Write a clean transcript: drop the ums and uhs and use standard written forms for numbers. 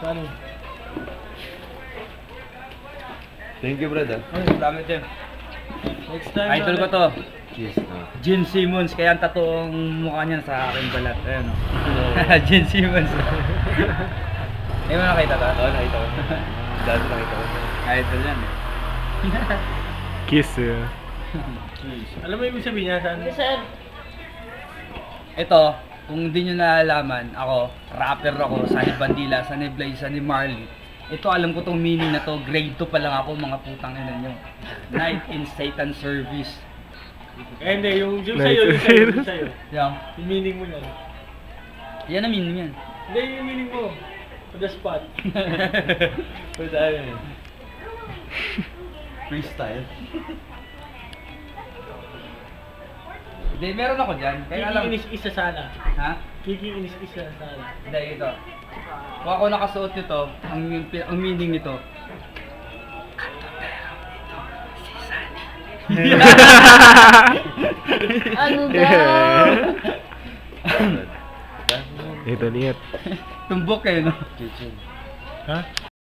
Ano? Thank you, brother. Salamat din. Next time. Idol ko to. Cheers. Gene Simmons, kaya ang totoong mukha niyan sa aking balat. Ayan o. Gene Simmons. Hindi mo nakita to? Oo, nakita ko. Dati nakita ko. Idol yan. Kiss Alam mo ibig sabihin niya saan? Ito, kung hindi nyo nalalaman, ako, rapper ako, Sunny Bandila, Sunny Blaze, Sunny Marley. Ito, alam ko tong meaning na to, grade 2 pa lang ako, mga putang ina nyo. Night in Satan Service. Eh hindi, yung sa'yo. Yan. Yung meaning mo yan. Yan ang meaning yan. Hindi, yung meaning mo. On the spot. Pwede tayo yun. Freestyle. Hindi, meron ako dyan. Kaya alam. Kikiinis isa sana. Ha? Kikiinis isa sana. Hindi, ito. Kung ako nakasuot nito, ang meaning nito, Ano daw? Ito lihat. tumbok eh, no? Kitchen. Hah?